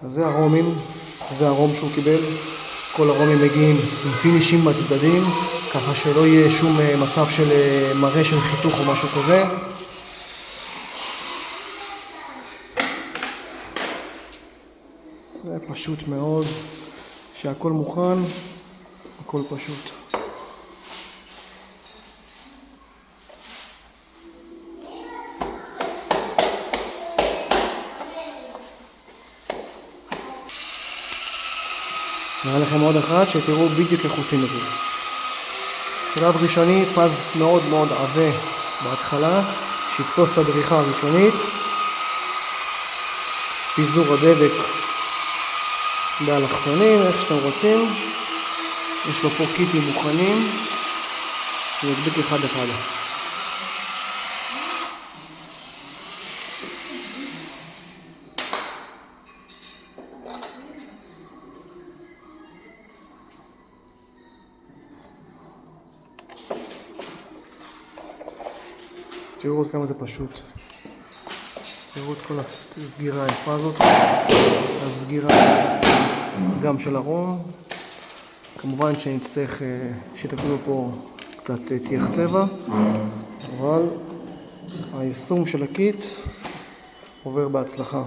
אז זה הרומים, זה הרום שהוא קיבל. כל הרומים מגיעים עם פינישים בצדדים, ככה שלא יהיה שום מצב של מראה של חיתוך או משהו כזה. זה פשוט מאוד, שהכל מוכן, הכל פשוט. נראה לכם עוד אחד שתראו בדיוק איך עושים את זה. שלב ראשוני, פז מאוד מאוד עבה בהתחלה, שיתפוס את הדריכה הראשונית. פיזור הדבק באלכסונים, איך שאתם רוצים. יש לו פה קיטים מוכנים, נדביק אחד אחד. תראו עוד כמה זה פשוט. תראו את כל הסגירה היפה הזאת. הסגירה גם של הרום. כמובן שנצטרך שתקנו פה קצת תיח צבע, אבל היישום של הקיט עובר בהצלחה.